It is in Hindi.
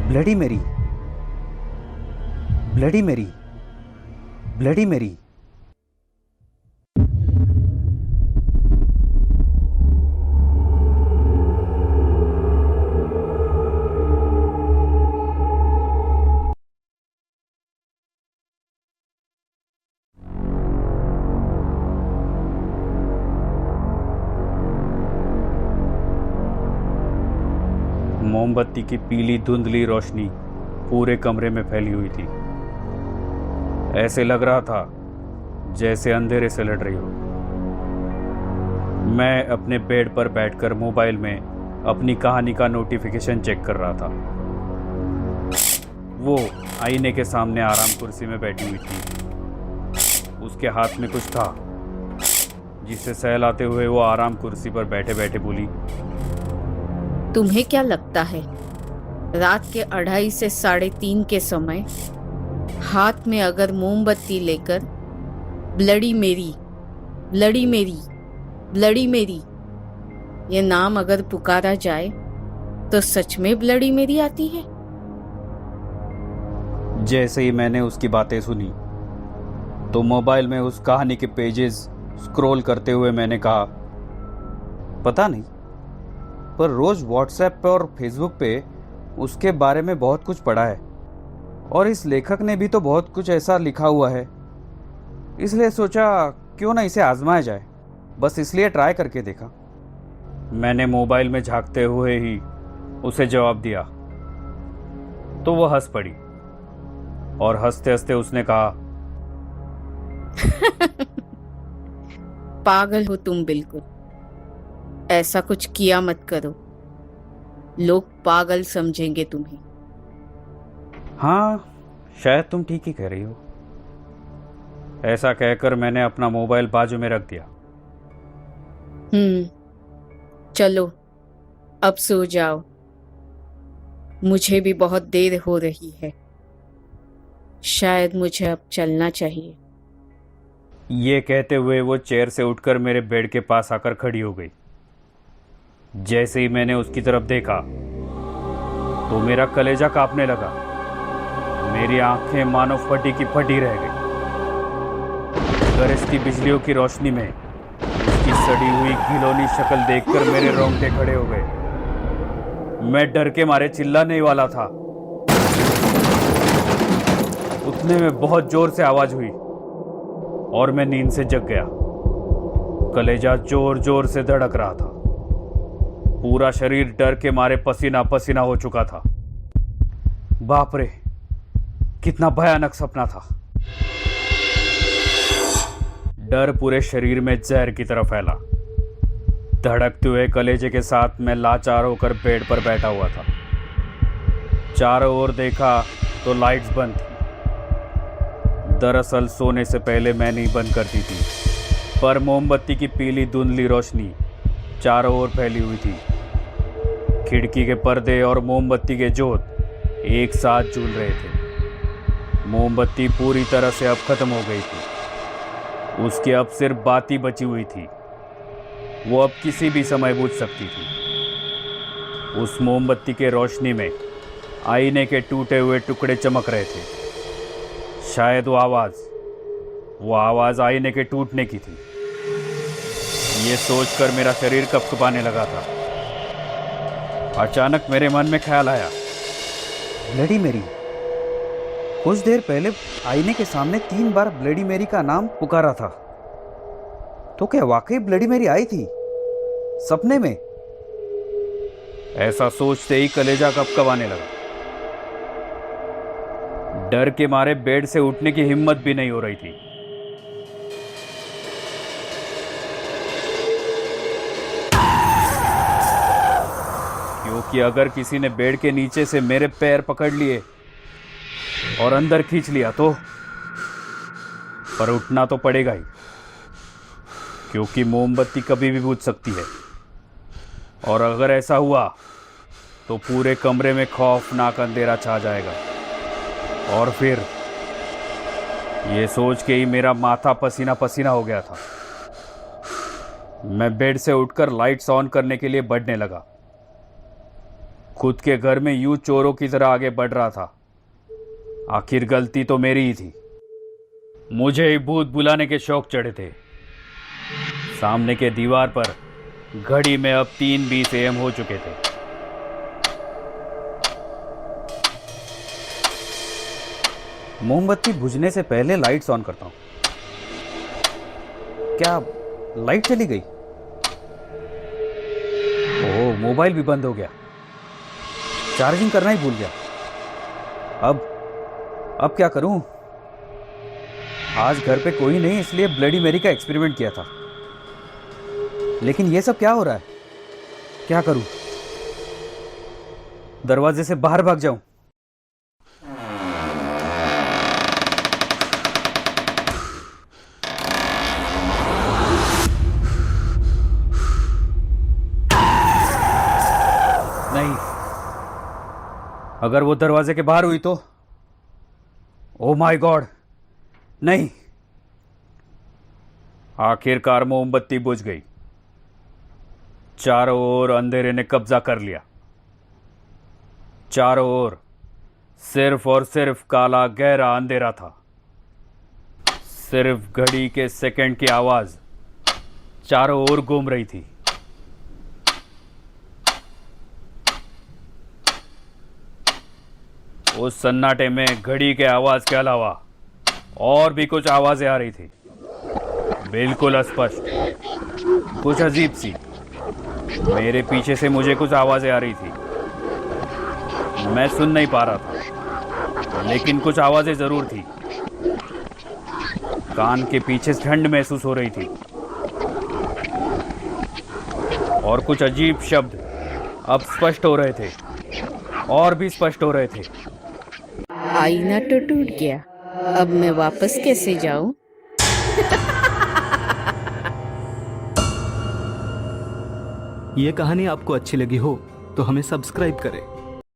ब्लडी मेरी, ब्लडी मेरी, ब्लडी मेरी। मोमबत्ती की पीली धुंधली रोशनी पूरे कमरे में फैली हुई थी। ऐसे लग रहा था जैसे अंधेरे से लड़ रही हो। मैं अपने बेड पर बैठकर मोबाइल में अपनी कहानी का नोटिफिकेशन चेक कर रहा था। वो आईने के सामने आराम कुर्सी में बैठी हुई थी। उसके हाथ में कुछ था जिसे सहलाते हुए वो आराम कुर्सी पर बैठे बैठे बोली, तुम्हें क्या लगता है रात के 2:30 से 3:30 के समय हाथ में अगर मोमबत्ती लेकर ब्लडी मेरी, ब्लडी मेरी, ब्लडी मेरी ये नाम अगर पुकारा जाए तो सच में ब्लडी मेरी आती है? जैसे ही मैंने उसकी बातें सुनी तो मोबाइल में उस कहानी के पेजेस स्क्रॉल करते हुए मैंने कहा, पता नहीं, पर रोज़ व्हाट्सएप पे और फेसबुक पे उसके बारे में बहुत कुछ पढ़ा है और इस लेखक ने भी तो बहुत कुछ ऐसा लिखा हुआ है, इसलिए सोचा क्यों ना इसे आजमाया जाए। बस इसलिए ट्राई करके देखा। मैंने मोबाइल में झांकते हुए ही उसे जवाब दिया तो वह हंस पड़ी और हंसते हंसते उसने कहा, पागल हो तुम बिल्कुल। ऐसा कुछ किया मत करो, लोग पागल समझेंगे तुम्हें। हाँ, शायद तुम ठीक ही कह रही हो। ऐसा कहकर मैंने अपना मोबाइल बाजू में रख दिया। चलो अब सो जाओ, मुझे भी बहुत देर हो रही है। शायद मुझे अब चलना चाहिए। ये कहते हुए वो चेयर से उठकर मेरे बेड के पास आकर खड़ी हो गई। जैसे ही मैंने उसकी तरफ देखा तो मेरा कलेजा कांपने लगा। मेरी आंखें मानो फटी की फटी रह गई। गरजती बिजलियों की रोशनी में उसकी सड़ी हुई घिनौनी शक्ल देखकर मेरे रोंगटे खड़े हो गए। मैं डर के मारे चिल्लाने ही वाला था, उतने में बहुत जोर से आवाज हुई और मैं नींद से जग गया। कलेजा जोर जोर से धड़क रहा था। पूरा शरीर डर के मारे पसीना पसीना हो चुका था। बाप रे, कितना भयानक सपना था। डर पूरे शरीर में जहर की तरह फैला। धड़कते हुए कलेजे के साथ मैं लाचार होकर बेड पर बैठा हुआ था। चारों ओर देखा तो लाइट्स बंद थी। दरअसल सोने से पहले मैंने ही बंद कर दी थी, पर मोमबत्ती की पीली धुंधली रोशनी चारों ओर फैली हुई थी। खिड़की के पर्दे और मोमबत्ती के जोत एक साथ झूल रहे थे। मोमबत्ती पूरी तरह से अब खत्म हो गई थी। उसकी अब सिर्फ बाती बची हुई थी। वो अब किसी भी समय बुझ सकती थी। उस मोमबत्ती के रोशनी में आईने के टूटे हुए टुकड़े चमक रहे थे। शायद वो आवाज़ आईने के टूटने की थी। ये सोचकर मेरा शरीर कपकपाने लगा था। अचानक मेरे मन में ख्याल आया, ब्लडी मेरी। कुछ देर पहले आईने के सामने 3 बार ब्लडी मेरी का नाम पुकारा था, तो क्या वाकई ब्लडी मेरी आई थी सपने में? ऐसा सोचते ही कलेजा कपकपाने लगा। डर के मारे बेड से उठने की हिम्मत भी नहीं हो रही थी। क्योंकि अगर किसी ने बेड के नीचे से मेरे पैर पकड़ लिए और अंदर खींच लिया तो, पर उठना तो पड़ेगा ही, क्योंकि मोमबत्ती कभी भी बुझ सकती है। और अगर ऐसा हुआ तो पूरे कमरे में खौफनाक अंधेरा छा जाएगा। और फिर ये सोच के ही मेरा माथा पसीना पसीना हो गया था। मैं बेड से उठकर लाइट्स ऑन करने के लिए बढ़ने लगा। खुद के घर में यूं चोरों की तरह आगे बढ़ रहा था। आखिर गलती तो मेरी ही थी। मुझे ही भूत बुलाने के शौक चढ़े थे। सामने के दीवार पर घड़ी में अब 3:20 AM हो चुके थे। मोमबत्ती बुझने से पहले लाइट्स ऑन करता हूं। क्या लाइट चली गई? ओह, मोबाइल भी बंद हो गया। चार्जिंग करना ही भूल गया। अब क्या करूं? आज घर पे कोई नहीं, इसलिए ब्लडी मेरी का एक्सपेरिमेंट किया था। लेकिन ये सब क्या हो रहा है? क्या करूं? दरवाजे से बाहर भाग जाऊं? नहीं, अगर वो दरवाजे के बाहर हुई तो? ओ माय गॉड, नहीं। आखिरकार मोमबत्ती बुझ गई। चारों ओर अंधेरे ने कब्जा कर लिया। चारों ओर सिर्फ और सिर्फ काला गहरा अंधेरा था। सिर्फ घड़ी के सेकंड की आवाज चारों ओर घूम रही थी। उस सन्नाटे में घड़ी के आवाज के अलावा और भी कुछ आवाजें आ रही थी, बिल्कुल स्पष्ट, कुछ अजीब सी। मेरे पीछे से मुझे कुछ आवाजें आ रही थी। मैं सुन नहीं पा रहा था, लेकिन कुछ आवाजें जरूर थी। कान के पीछे ठंड महसूस हो रही थी और कुछ अजीब शब्द अब स्पष्ट हो रहे थे और भी स्पष्ट हो रहे थे। आईना तो टूट गया, अब मैं वापस कैसे जाऊं? ये कहानी आपको अच्छी लगी हो तो हमें सब्सक्राइब करें